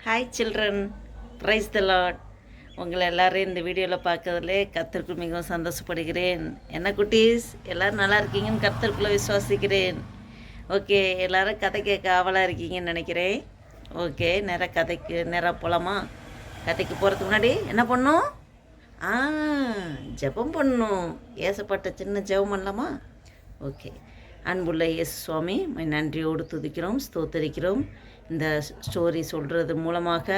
Hi children, price த Lord. உங்களை எல்லோரும் இந்த வீடியோவில் பார்க்கறதுலே கர்த்தருக்கு மிகவும் சந்தோஷப்படுகிறேன். என்ன குட்டீஸ், எல்லோரும் நல்லா இருக்கீங்கன்னு கர்த்தருக்குள்ளே விசுவாசிக்கிறேன். ஓகே, எல்லோரும் கதை கேட்க ஆவலாக இருக்கீங்கன்னு நினைக்கிறேன். ஓகே, நேராக போகலாமா? கதைக்கு போகிறதுக்கு முன்னாடி என்ன பண்ணணும்? ஜெபம் பண்ணணும். ஏசப்பட்ட சின்ன ஜெபம் பண்ணலாமா? ஓகே. அன்புள்ள இயேசு சுவாமி, நன்றியோடு துதிக்கிறோம், ஸ்தோத்தரிக்கிறோம். இந்த ஸ்டோரி சொல்கிறது மூலமாக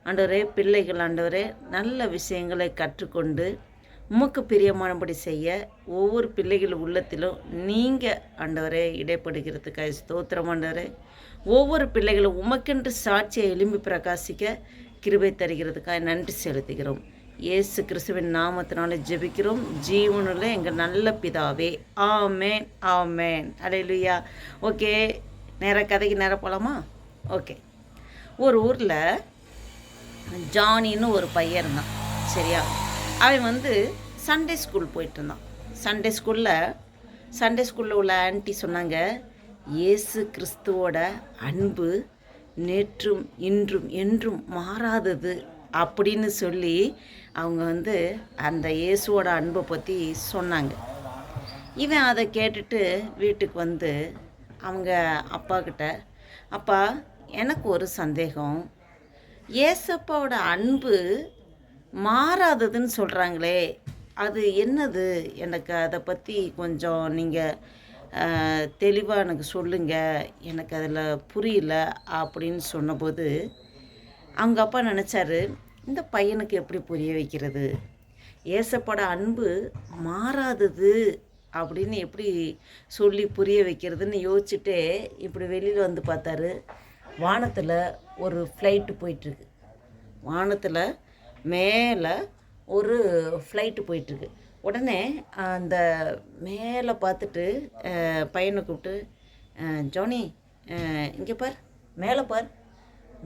ஆண்டவரே, பிள்ளைகள் ஆண்டவரே நல்ல விஷயங்களை கற்றுக்கொண்டு உமக்கு பிரியமானபடி செய்ய ஒவ்வொரு பிள்ளைகள் உள்ளத்திலும் நீங்கள் ஆண்டவரே இடைப்படுகிறதுக்காக ஸ்தோத்திரம் ஆண்டவரே. ஒவ்வொரு பிள்ளைகளும் உமக்கென்று சாட்சியை எழும்பி பிரகாசிக்க கிருபை தருகிறதுக்காக நன்றி செலுத்துகிறோம். இயேசு கிறிஸ்துவின் நாமத்தினால ஜெபிக்கிறோம் ஜீவனுள்ள எங்கள் நல்ல பிதாவே. ஆமேன் ஆமேன். அல்லேலூயா. ஓகே, கதைக்கு நேராக போகலாமா? ஓகே. ஒரு ஊரில் ஜானின்னு ஒரு பையன் இருந்தான். சரியா? அவன் சண்டே ஸ்கூல் போயிட்டு இருந்தான். சண்டே ஸ்கூலில் உள்ள ஆன்ட்டி சொன்னாங்க, இயேசு கிறிஸ்துவோட அன்பு நேற்றும் இன்றும் என்றும் மாறாதது அப்படின்னு சொல்லி அவங்க அந்த இயேசுவோட அன்பை பற்றி சொன்னாங்க. இவன் அதை கேட்டுட்டு வீட்டுக்கு அவங்க அப்பாக்கிட்ட, அப்பா, எனக்கு ஒரு சந்தேகம், ஏசப்பாவோட அன்பு மாறாததுன்னு சொல்கிறாங்களே, அது என்னது? எனக்கு அதை பற்றி கொஞ்சம் நீங்கள் தெளிவாக எனக்கு சொல்லுங்கள், எனக்கு அதில் புரியல அப்படின்னு சொன்னபோது அவங்க அப்பா நினச்சாரு, இந்த பையனுக்கு எப்படி புரிய வைக்கிறது? ஏசப்போட அன்பு மாறாதது அப்படின்னு எப்படி சொல்லி புரிய வைக்கிறதுன்னு யோசிச்சுட்டே இப்படி வெளியில் பார்த்தாரு. வானத்தில் ஒரு ஃப்ளைட்டு போயிட்டுருக்கு. வானத்தில் மேலே ஒரு ஃப்ளைட்டு போயிட்டுருக்கு. உடனே அந்த மேலே பார்த்துட்டு பையனை கூப்பிட்டு, ஜானி, இங்கே பார், மேலே பார்,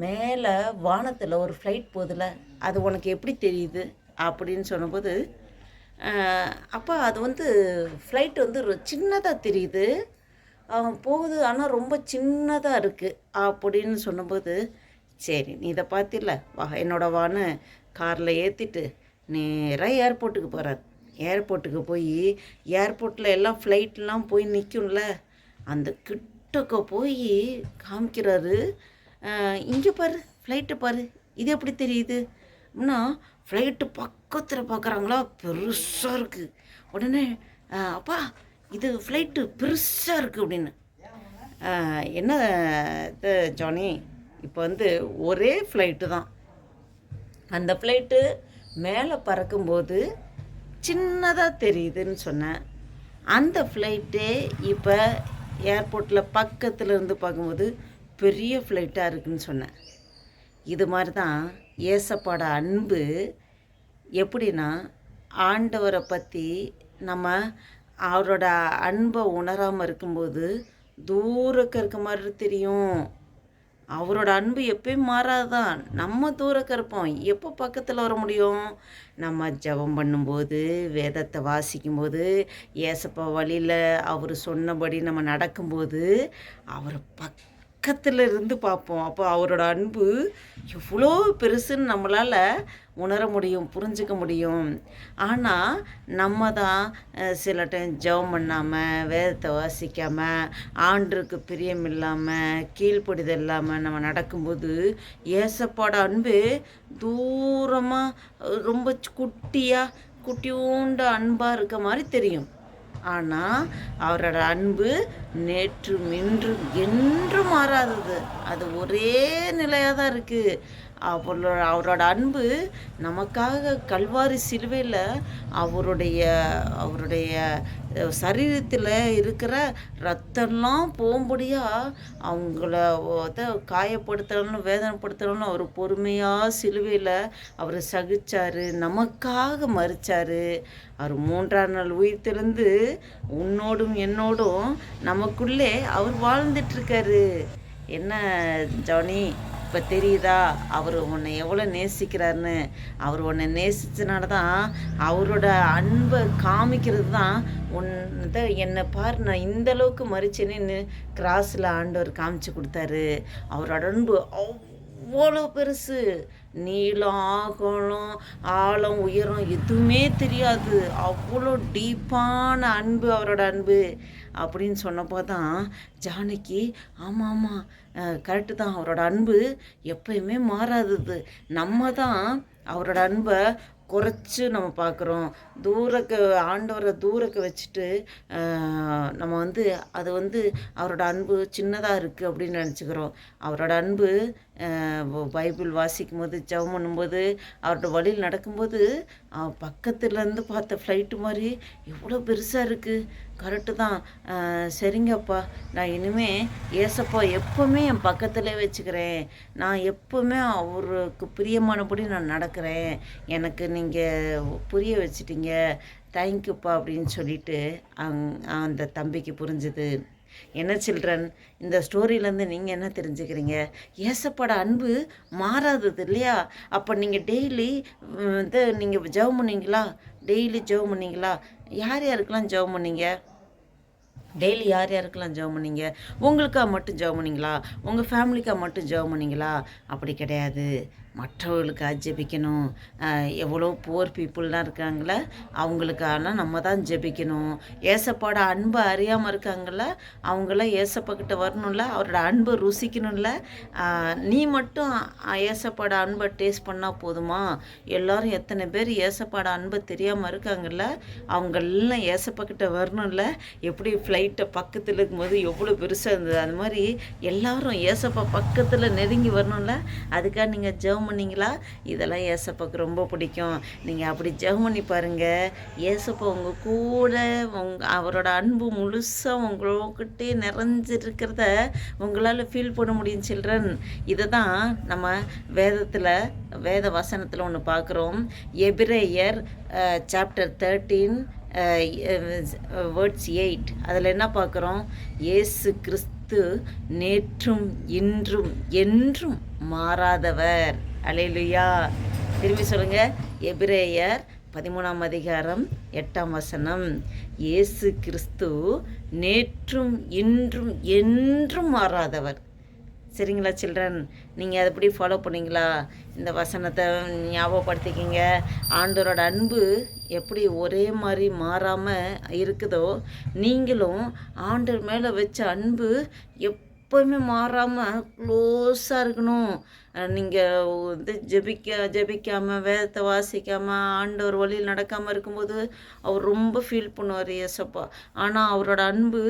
மேலே வானத்தில் ஒரு ஃப்ளைட் போகுதுல, அது உனக்கு எப்படி தெரியுது அப்படின்னு சொன்னபோது, அப்பா, அது ஃப்ளைட்டு சின்னதாக தெரியுது, போகுது, ஆனால் ரொம்ப சின்னதாக இருக்குது அப்படின்னு சொன்னபோது, சரி, நீ இதை பார்த்தில்ல, வா என்னோட வான்னு காரில் ஏற்றிட்டு நேராக ஏர்போர்ட்டுக்கு போகிறார். ஏர்போர்ட்டுக்கு போய் ஏர்போர்ட்டில் எல்லாம் ஃப்ளைட்லாம் போய் நிற்கும்ல, அந்த கிட்டக்க போய் காமிக்கிறாரு. இங்கே பாரு, ஃப்ளைட்டு பாரு, இது எப்படி தெரியுது அப்படின்னா, ஃப்ளைட்டு பக்கத்தில் பார்க்குறாங்களா, பெருசாக இருக்குது. உடனே, அப்பா, இது ஃப்ளைட்டு பெருசாக இருக்குது அப்படின்னு. என்ன ஜானி, இப்போ ஒரே ஃப்ளைட்டு தான், அந்த ஃப்ளைட்டு மேலே பறக்கும்போது சின்னதாக தெரியுதுன்னு சொன்னேன். அந்த ஃப்ளைட்டே இப்போ ஏர்போர்ட்டில் பக்கத்தில் இருந்து பார்க்கும்போது பெரிய ஃப்ளைட்டாக இருக்குதுன்னு சொன்னேன். இது மாதிரி தான் ஏசப்பாட அன்பு. எப்படின்னா, ஆண்டவரை பற்றி நம்ம அவரோட அன்பை உணராமல் இருக்கும்போது தூரக்க இருக்க மாதிரி தெரியும். அவரோட அன்பு எப்பயும் மாறாதான். நம்ம தூரக்க இருப்போம், எப்போ பக்கத்தில் வர முடியும்? நம்ம ஜெபம் பண்ணும்போது, வேதத்தை வாசிக்கும்போது, ஏசப்பா வழியில் அவர் சொன்னபடி நம்ம நடக்கும்போது அவரை பக்கத்தில் இருந்து பார்ப்போம். அப்போ அவரோட அன்பு எவ்வளோ பெருசுன்னு நம்மளால் உணர முடியும், புரிஞ்சிக்க முடியும். ஆனால் நம்ம தான் சில டைம் ஜெபம் பண்ணாமல், வேதத்தை வாசிக்காமல், ஆண்டருக்கு பிரியம் இல்லாமல், கீழ்ப்படிதல் இல்லாமல் நம்ம நடக்கும்போது ஏசப்பாட அன்பு தூரமாக ரொம்ப குட்டியூண்ட அன்பாக இருக்க மாதிரி தெரியும். ஆனால் அவரோட அன்பு நேற்றும் இன்றும் என்றும் மாறாதது. அது ஒரே நிலையாக தான் இருக்குது. அவரோட அன்பு நமக்காக கல்வாரி சிலுவையில் அவருடைய சரீரத்தில் இருக்கிற ரத்தம்லாம் போகும்படியாக அவங்கள காயப்படுத்தணும்னு வேதனைப்படுத்தணும்னு அவர் பொறுமையாக சிலுவையில் அவர் சகிச்சார், நமக்காக மரித்தார். அவர் 3ஆம் நாள் உயிர்த்தெழுந்து உன்னோடும் என்னோடும் நமக்குள்ளே அவர் வாழ்ந்துட்டுருக்காரு. என்ன ஜானி, இப்போ தெரியுதா அவர் உன்னை எவ்வளோ நேசிக்கிறாருன்னு? அவர் உன்னை நேசித்தனால தான், அவரோட அன்பை காமிக்கிறது தான் என்னை பாரு, நான் இந்தளவுக்கு மறிச்சேன்னு கிராஸில் ஆண்டவர் காமிச்சு கொடுத்தாரு. அவரோட அன்பு அவ்வளோ பெருசு. நீளம், அகலம், ஆழம், உயரம் எதுவுமே தெரியாது. அவ்வளோ டீப்பான அன்பு அவரோட அன்பு அப்படின்னு சொன்னப்போ தான் ஜானகி ஆமாம் ஆமாம் கரெக்டு தான், அவரோட அன்பு எப்பயுமே மாறாதது. நம்ம தான் அவரோட அன்பை குறைச்சி நம்ம பார்க்குறோம். ஆண்டவரை தூரக்க வச்சுட்டு நம்ம அது அவரோட அன்பு சின்னதாக இருக்குது அப்படின்னு நினச்சிக்கிறோம். அவரோட அன்பு பைபிள் வாசிக்கும் போது, ஜெபம் பண்ணும்போது, அவரோட வழியில் நடக்கும்போது பக்கத்துலேருந்து பார்த்த ஃப்ளைட்டு மாதிரி எவ்வளோ பெருசாக இருக்குது. கரெக்டு தான். சரிங்கப்பா, நான் இனிமேல் ஏசப்பா எப்போவுமே என் பக்கத்திலே வச்சுக்கிறேன். நான் எப்போவுமே அவருக்கு பிரியமானபடி நான் நடக்கிறேன். எனக்கு நீங்கள் புரிய வச்சிட்டீங்க, தேங்க்யூப்பா அப்படின்னு சொல்லிட்டு அந்த தம்பிக்கு புரிஞ்சுது. என்ன சில்ட்ரன், இந்த ஸ்டோரியிலேருந்து நீங்கள் என்ன தெரிஞ்சுக்கிறீங்க? ஏசப்போட அன்பு மாறாதது இல்லையா? அப்போ நீங்கள் டெய்லி நீங்கள் ஜெபம் பண்ணீங்களா? டெய்லி ஜெபம் பண்ணீங்களா? யார் யாருக்கெல்லாம் ஜெபம் பண்ணீங்க? டெய்லி யார் யாருக்கெல்லாம் ஜெபம் பண்ணீங்க? உங்களுக்காக மட்டும் ஜெபம் பண்ணிங்களா? உங்கள் ஃபேமிலிக்காக மட்டும் ஜெபம் பண்ணிங்களா? அப்படி கிடையாது. மற்றவர்களுக்காக ஜெபிக்கணும். எவ்வளோ புவர் பீப்புளெலாம் இருக்காங்கள, அவங்களுக்கான நம்ம தான் ஜெபிக்கணும். ஏசப்பாட அன்பை அறியாமல் இருக்காங்கள, அவங்களாம் ஏசப்பாக்கிட்ட வரணும்ல, அவரோட அன்பை ருசிக்கணும்ல. நீ மட்டும் ஏசப்பாட அன்பை டேஸ்ட் பண்ணால் போதுமா? எல்லோரும் எத்தனை பேர் ஏசப்பாட அன்பை தெரியாமல் இருக்காங்கல்ல, அவங்கெல்லாம் ஏசப்பாக்கிட்ட வரணும்ல. எப்படி ஃப்ளைட்டை பக்கத்தில் இருக்கும்போது எவ்வளோ பெருசாக இருந்தது, அது மாதிரி எல்லோரும் ஏசப்பா பக்கத்தில் நெருங்கி வரணும்ல. அதுக்காக நீங்கள் ஜெபம் பண்ணீங்களா? இதெல்லாம் ஏசப்பாவுக்கு ரொம்ப பிடிக்கும். நீங்கள் அப்படி ஜெபம் பண்ணி பாருங்கள். ஏசப்பா உங்கள் கூட அவரோட அன்பு முழுசாக உங்கள்கிட்டே நிறைஞ்சிருக்கிறத உங்களால் ஃபீல் பண்ண முடியும் சில்ட்ரன். இதை தான் நம்ம வேத வசனத்தில் ஒன்று பார்க்குறோம். எபிரேயர் சாப்டர் 13 வேர்ட்ஸ் 8. அதில் என்ன பார்க்குறோம்? இயேசு கிறிஸ்து நேற்றும் இன்றும் என்றும் மாறாதவர். அல்லேலூயா. திரும்பி சொல்லுங்கள். எபிரேயர் 13ஆம் அதிகாரம் 8ஆம் வசனம். இயேசு கிறிஸ்து நேற்றும் இன்றும் என்றும் மாறாதவர். சரிங்களா சில்ட்ரன்? நீங்கள் அதுபடி ஃபாலோ பண்ணிங்களா? இந்த வசனத்தை ஞாபகப்படுத்திக்கிங்க. ஆண்டவரோட அன்பு எப்படி ஒரே மாதிரி மாறாமல் இருக்குதோ, நீங்களும் ஆண்டவர் மேலே வச்ச அன்பு எப்போவுமே மாறாமல் க்ளோஸாக இருக்கணும். நீங்கள் ஜெபிக்காமல் வேதத்தை வாசிக்காமல் ஆண்டவர் வழியில் நடக்காமல் இருக்கும்போது அவர் ரொம்ப ஃபீல் பண்ணுவார் ஏசப்பா. ஆனால் அவரோட அன்பு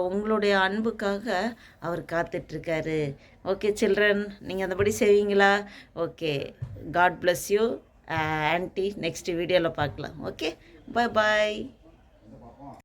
உங்களுடைய அன்புக்காக அவர் காத்துட்ருக்காரு. ஓகே சில்ட்ரன், நீங்கள் அந்தபடி செய்வீங்களா? Okay, god bless you aunty. Next வீடியோவில் பார்க்கலாம். ஓகே, பாய் பாய்.